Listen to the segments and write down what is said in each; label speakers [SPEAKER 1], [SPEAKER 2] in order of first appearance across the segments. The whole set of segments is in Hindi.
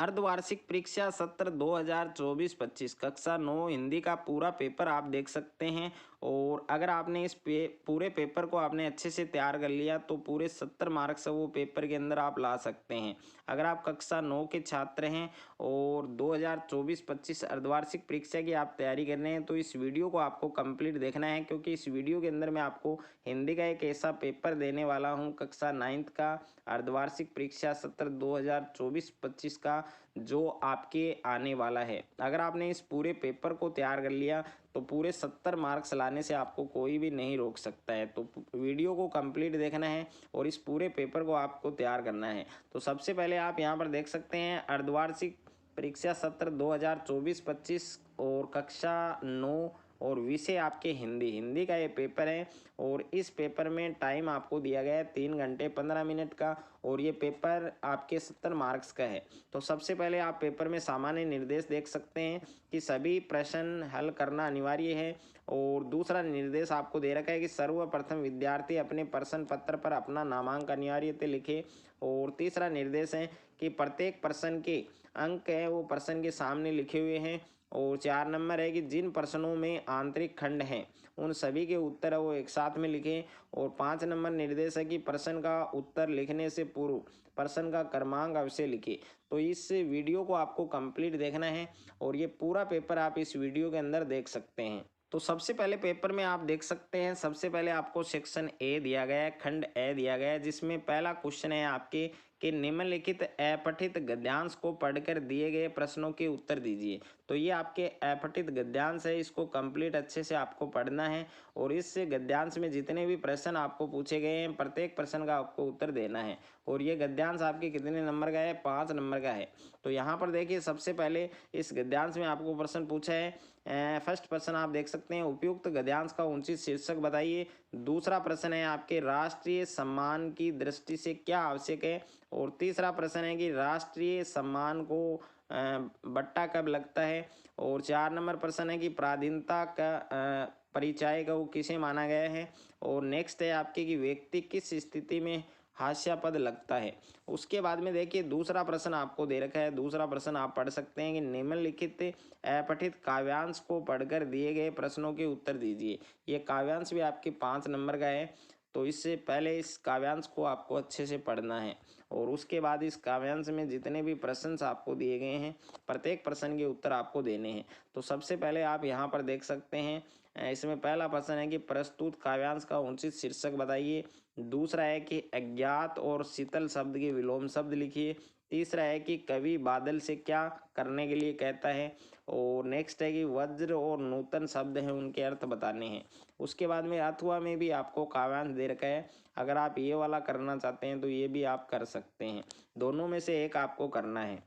[SPEAKER 1] अर्धवार्षिक परीक्षा सत्र 2024-25 कक्षा 9 हिंदी का पूरा पेपर आप देख सकते हैं। और अगर आपने इस पूरे पेपर को आपने अच्छे से तैयार कर लिया तो पूरे 70 मार्क्स वो पेपर के अंदर आप ला सकते हैं। अगर आप कक्षा 9 के छात्र हैं और 2024-25 अर्धवार्षिक परीक्षा की आप तैयारी कर रहे हैं तो इस वीडियो को आपको कंप्लीट देखना है, क्योंकि इस वीडियो के अंदर मैं आपको हिंदी का एक ऐसा पेपर देने वाला हूं कक्षा 9 का अर्धवार्षिक परीक्षा सत्र 2024-25 का, जो आपके आने वाला है। अगर आपने इस पूरे पेपर को तैयार कर लिया तो पूरे 70 मार्क्स लाने से आपको कोई भी नहीं रोक सकता है। तो वीडियो को कंप्लीट देखना है और इस पूरे पेपर को आपको तैयार करना है। तो सबसे पहले आप यहाँ पर देख सकते हैं अर्धवार्षिक परीक्षा सत्र 2024-25 और कक्षा 9 और विषय आपके हिंदी का ये पेपर है। और इस पेपर में टाइम आपको दिया गया है 3 घंटे 15 मिनट का और ये पेपर आपके 70 मार्क्स का है। तो सबसे पहले आप पेपर में सामान्य निर्देश देख सकते हैं कि सभी प्रश्न हल करना अनिवार्य है। और दूसरा निर्देश आपको दे रखा है कि सर्वप्रथम विद्यार्थी अपने प्रश्न पत्र पर अपना नामांकन अनिवार्यतः लिखे। और तीसरा निर्देश है कि प्रत्येक प्रश्न के अंक है वो प्रश्न के सामने लिखे हुए हैं। और 4 नंबर है कि जिन प्रश्नों में आंतरिक खंड हैं उन सभी के उत्तर वो एक साथ में लिखें। और 5 नंबर निर्देश है कि प्रश्न का उत्तर लिखने से पूर्व प्रश्न का क्रमांक अवश्य लिखें। तो इस वीडियो को आपको कंप्लीट देखना है और ये पूरा पेपर आप इस वीडियो के अंदर देख सकते हैं। तो सबसे पहले पेपर में आप देख सकते हैं, सबसे पहले आपको सेक्शन ए दिया गया है, खंड ए दिया गया है, जिसमें पहला क्वेश्चन है आपके कि निम्नलिखित अपठित गद्यांश को पढ़कर दिए गए प्रश्नों के उत्तर दीजिए। तो ये आपके अपठित गद्यांश है, इसको कंप्लीट अच्छे से आपको पढ़ना है। और इस गद्यांश में जितने भी प्रश्न आपको पूछे गए हैं प्रत्येक प्रश्न का आपको उत्तर देना है। और ये गद्यांश आपके कितने नंबर का है? 5 नंबर का है। तो यहाँ पर देखिए सबसे पहले इस गद्यांश में आपको प्रश्न पूछा है। फर्स्ट प्रश्न आप देख सकते हैं, उपयुक्त गद्यांश का उचित शीर्षक बताइए। दूसरा प्रश्न है आपके राष्ट्रीय सम्मान की दृष्टि से क्या आवश्यक है। और तीसरा प्रश्न है कि राष्ट्रीय सम्मान को बट्टा कब लगता है। और 4 नंबर प्रश्न है कि पराधीनता का परिचय का वो किसे माना गया है। और नेक्स्ट है आपके कि व्यक्ति किस स्थिति में हास्यास्पद लगता है। उसके बाद में देखिए दूसरा प्रश्न आपको दे रखा है। दूसरा प्रश्न आप पढ़ सकते हैं कि निम्नलिखित अपठित काव्यांश को पढ़कर दिए गए प्रश्नों के उत्तर दीजिए। ये काव्यांश भी आपके 5 नंबर का है। तो इससे पहले इस काव्यांश को आपको अच्छे से पढ़ना है और उसके बाद इस काव्यांश में जितने भी प्रश्न आपको दिए गए हैं प्रत्येक प्रश्न के उत्तर आपको देने हैं। तो सबसे पहले आप यहाँ पर देख सकते हैं, इसमें पहला प्रश्न है कि प्रस्तुत काव्यांश का उचित शीर्षक बताइए। दूसरा है कि अज्ञात और शीतल शब्द के विलोम शब्द लिखिए। तीसरा है कि कवि बादल से क्या करने के लिए कहता है। और नेक्स्ट है कि वज्र और नूतन शब्द हैं उनके अर्थ बताने हैं। उसके बाद में अथवा में भी आपको काव्यांश दे रखा है। अगर आप ये वाला करना चाहते हैं तो ये भी आप कर सकते हैं, दोनों में से एक आपको करना है।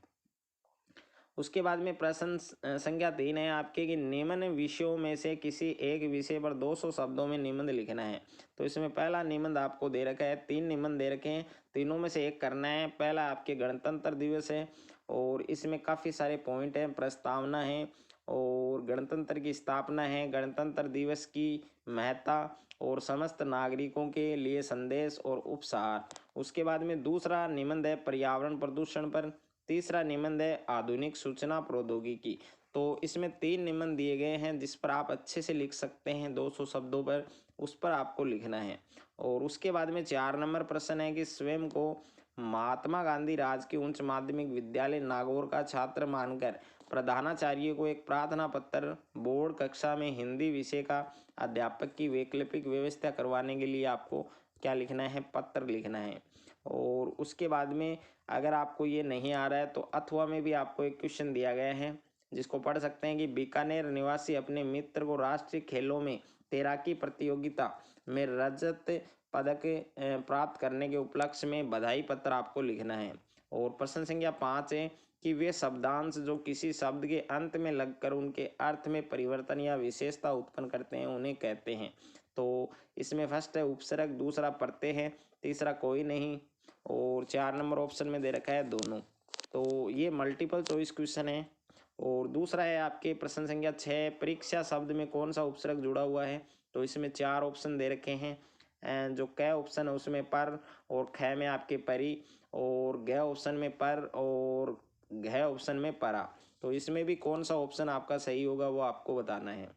[SPEAKER 1] उसके बाद में प्रश्न संख्या 3 है आपके कि निम्न विषयों में से किसी एक विषय पर 200 शब्दों में निबंध लिखना है। तो इसमें पहला निबंध आपको दे रखा है, 3 निबंध दे रखे हैं, तीनों में से एक करना है। पहला आपके गणतंत्र दिवस है और इसमें काफ़ी सारे पॉइंट हैं, प्रस्तावना है और गणतंत्र की स्थापना है, गणतंत्र दिवस की महत्ता और समस्त नागरिकों के लिए संदेश और उपहार। उसके बाद में दूसरा निबंध है पर्यावरण प्रदूषण पर। तीसरा निबंध है आधुनिक सूचना प्रौद्योगिकी। तो इसमें 3 निबंध दिए गए हैं जिस पर आप अच्छे से लिख सकते हैं 200 शब्दों पर, उस पर आपको लिखना है। और उसके बाद में 4 नंबर प्रश्न है कि स्वयं को महात्मा गांधी राजकीय उच्च माध्यमिक विद्यालय नागौर का छात्र मानकर प्रधानाचार्य को एक प्रार्थना पत्र बोर्ड कक्षा में हिंदी विषय का अध्यापक की वैकल्पिक व्यवस्था करवाने के लिए आपको क्या लिखना है? पत्र लिखना है। और उसके बाद में अगर आपको ये नहीं आ रहा है तो अथवा में भी आपको एक क्वेश्चन दिया गया है जिसको पढ़ सकते हैं कि बीकानेर निवासी अपने मित्र को राष्ट्रीय खेलों में तैराकी प्रतियोगिता में रजत पदक प्राप्त करने के उपलक्ष्य में बधाई पत्र आपको लिखना है। और प्रश्न संख्या 5 है कि वे शब्दांश जो किसी शब्द के अंत में लगकर उनके अर्थ में परिवर्तन या विशेषता उत्पन्न करते हैं उन्हें कहते हैं। तो इसमें फर्स्ट है उपसर्ग, दूसरा प्रत्यय है, तीसरा कोई नहीं और 4 नंबर ऑप्शन में दे रखा है दोनों। तो ये मल्टीपल चॉइस क्वेश्चन है। और दूसरा है आपके प्रश्न संख्या 6, परीक्षा शब्द में कौन सा उपसर्ग जुड़ा हुआ है। तो इसमें 4 ऑप्शन दे रखे हैं। जो क ऑप्शन है उसमें पर और ख में आपके परी और ग ऑप्शन में पर और घ ऑप्शन में परा। तो इसमें भी कौन सा ऑप्शन आपका सही होगा वो आपको बताना है।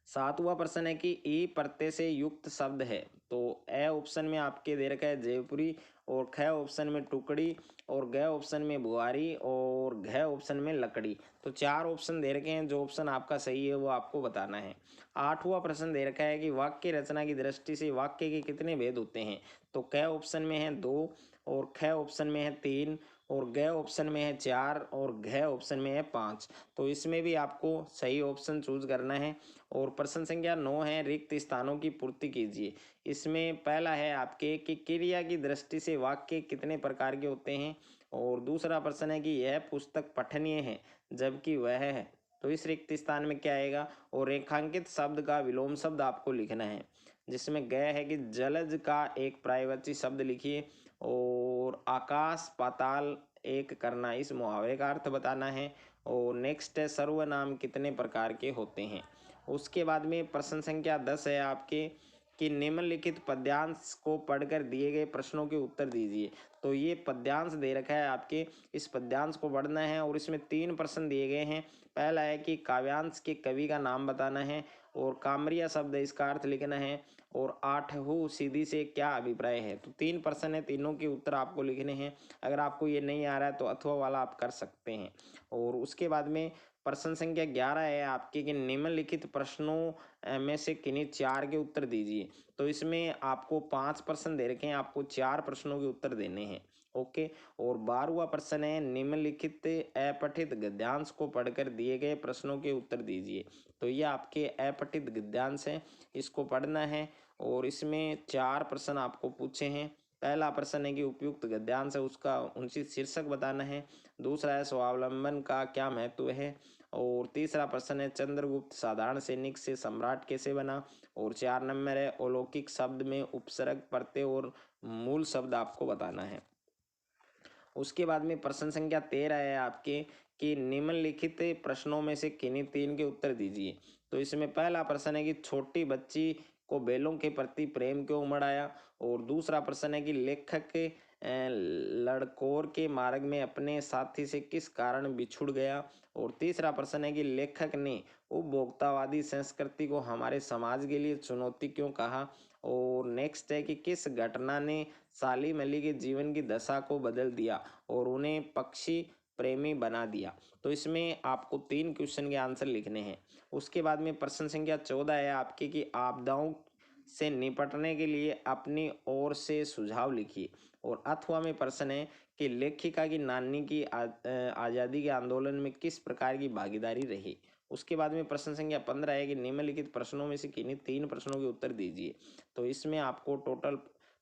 [SPEAKER 1] सातवां प्रश्न है कि ई प्रत्यय से युक्त शब्द है। तो ए ऑप्शन में आपके दे रखा है जयपुरी, और ख ऑप्शन में टुकड़ी, और ग ऑप्शन में बुआरी, और घ ऑप्शन में लकड़ी। तो चार ऑप्शन दे रखे हैं, जो ऑप्शन आपका सही है वो आपको बताना है। आठवां प्रश्न दे रखा है कि वाक्य रचना की दृष्टि से वाक्य के कितने भेद होते हैं। तो क ऑप्शन में है 2, और ख ऑप्शन में है 3, और ग ऑप्शन में है 4, और घ ऑप्शन में है 5। तो इसमें भी आपको सही ऑप्शन चूज करना है। और प्रश्न संख्या 9 है रिक्त स्थानों की पूर्ति कीजिए। इसमें पहला है आपके कि क्रिया की दृष्टि से वाक्य कितने प्रकार के होते हैं, और दूसरा प्रश्न है कि यह पुस्तक पठनीय है जबकि वह है। तो इस रिक्त स्थान में क्या आएगा, और रेखांकित शब्द का विलोम शब्द आपको लिखना है, जिसमें ग है कि जलज का एक पर्यायवाची शब्द लिखिए, और आकाश पाताल एक करना, इस मुहावरे का अर्थ बताना है। और नेक्स्ट है सर्वनाम कितने प्रकार के होते हैं। उसके बाद में प्रश्न संख्या 10 है आपके कि निम्नलिखित पद्यांश को पढ़कर दिए गए प्रश्नों के उत्तर दीजिए। तो ये पद्यांश दे रखा है आपके, इस पद्यांश को पढ़ना है, और इसमें 3 प्रश्न दिए गए हैं। पहला है कि काव्यांश के कवि का नाम बताना है, और कामरिया शब्द है इसका अर्थ लिखना है, और आठहु सीधी से क्या अभिप्राय है। तो 3 प्रश्न है, तीनों के उत्तर आपको लिखने हैं। अगर आपको ये नहीं आ रहा है तो अथवा वाला आप कर सकते हैं। और उसके बाद में प्रश्न संख्या 11 है आपके कि निम्नलिखित प्रश्नों में से किन्हीं 4 के उत्तर दीजिए। तो इसमें आपको 5 प्रश्न दे रखे हैं, आपको 4 प्रश्नों के उत्तर देने हैं। ओके। और 12वां प्रश्न है निम्नलिखित अपठित गद्यांश को पढ़कर दिए गए प्रश्नों के उत्तर दीजिए। तो ये आपके अपठित गद्यांश है, इसको पढ़ना है। और इसमें 4 प्रश्न आपको पूछे हैं। पहला प्रश्न है कि उपयुक्त गद्यांश है उसका उचित शीर्षक बताना है। दूसरा है स्वावलंबन का क्या महत्व है। और तीसरा प्रश्न है चंद्रगुप्त साधारण सैनिक से सम्राट कैसे बना। और 4 नंबर है अलौकिक शब्द में उपसर्ग प्रत्यय और मूल शब्द आपको बताना है। उसके बाद में प्रश्न संख्या 13 है आपके कि निम्नलिखित प्रश्नों में से किन्हीं 3 के उत्तर दीजिए। तो इसमें पहला प्रश्न है कि छोटी बच्ची को बैलों के प्रति प्रेम क्यों उमड़ आया। और दूसरा प्रश्न है कि लेखक लड़कोर के मार्ग में अपने साथी से किस कारण बिछुड़ गया। और तीसरा प्रश्न है कि लेखक ने उपभोक्तावादी संस्कृति को हमारे समाज के लिए चुनौती क्यों कहा। और नेक्स्ट है कि किस घटना ने सालिम अली के जीवन की दशा को बदल दिया और उन्हें पक्षी प्रेमी बना दिया। तो इसमें आपको 3 क्वेश्चन के आंसर लिखने हैं। उसके बाद में प्रश्न संख्या 14 है आपके कि आपदाओं से निपटने के लिए अपनी ओर से सुझाव लिखिए। और अथवा में प्रश्न है कि लेखिका की नानी की आज़ादी के आंदोलन में किस प्रकार की भागीदारी रही। उसके बाद में प्रश्न संख्या 15 है कि निम्नलिखित प्रश्नों में से किन्हीं 3 प्रश्नों के उत्तर दीजिए। तो इसमें आपको टोटल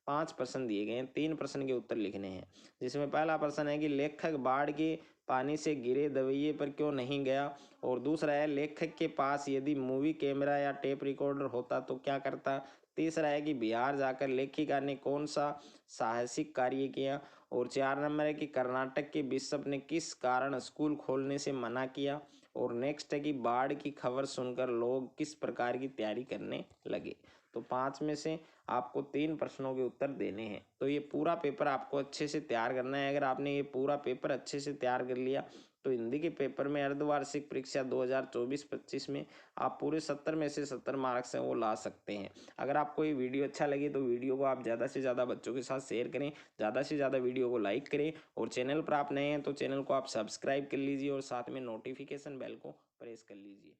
[SPEAKER 1] 5 प्रश्न दिए गए हैं, 3 प्रश्न के उत्तर लिखने हैं। जिसमें पहला प्रश्न है कि लेखक बाढ़ के पानी से गिरे दवैये पर क्यों नहीं गया। और दूसरा है लेखक के पास यदि मूवी कैमरा या टेप रिकॉर्डर होता तो क्या करता। तीसरा है कि बिहार जाकर लेखिका ने कौन सा साहसिक कार्य किया। और 4 नंबर है कि कर्नाटक के बिशप ने किस कारण स्कूल खोलने से मना किया। और नेक्स्ट है कि बाढ़ की खबर सुनकर लोग किस प्रकार की तैयारी करने लगे। तो 5 में से आपको 3 प्रश्नों के उत्तर देने हैं। तो ये पूरा पेपर आपको अच्छे से तैयार करना है। अगर आपने ये पूरा पेपर अच्छे से तैयार कर लिया तो हिंदी के पेपर में अर्धवार्षिक परीक्षा 2024-25 में आप पूरे 70 में से 70 मार्क्स हैं वो ला सकते हैं। अगर आपको ये वीडियो अच्छा लगे तो वीडियो को आप ज़्यादा से ज़्यादा बच्चों के साथ शेयर करें, ज़्यादा से ज़्यादा वीडियो को लाइक करें, और चैनल पर आप नए हैं तो चैनल को आप सब्सक्राइब कर लीजिए और साथ में नोटिफिकेशन बेल को प्रेस कर लीजिए।